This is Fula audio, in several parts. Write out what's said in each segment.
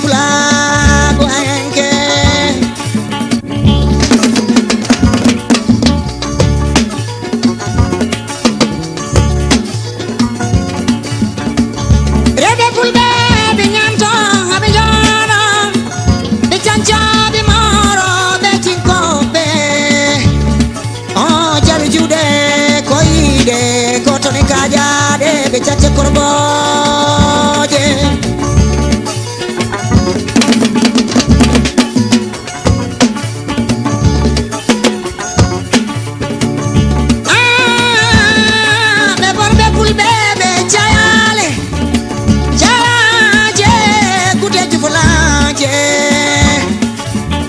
pulago anke rebe fulbe be nyanto habe jana be chancha be moro be chinkobe oh jaru jude koide kotone kajade be chache korboje be borbe fulbe be chayale chaje kute jufulaje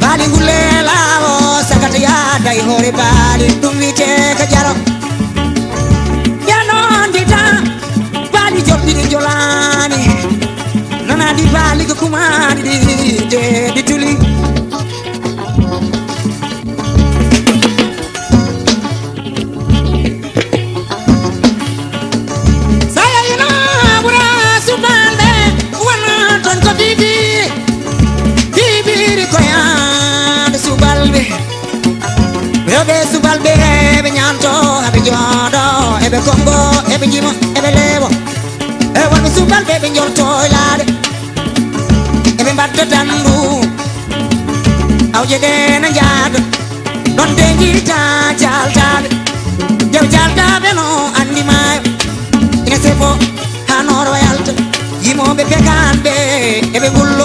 bali ngulela o sakata ya dai hore bali dumite kajaro jolani nana di bali ko kumani di tuli saya ina bura subande wana ton ko bibi ko ya de subalbe rebe subalbe be nyanto habe jodo ebe kongo ebe jimo ebe lewo wan subal bebe njol toylade ebe mbaddo tandu awje de na jaad don de ngirita jaltabe jew jaltabe no andi mayo ina sefo hanoro yalta yimo be pekambe ebe gullo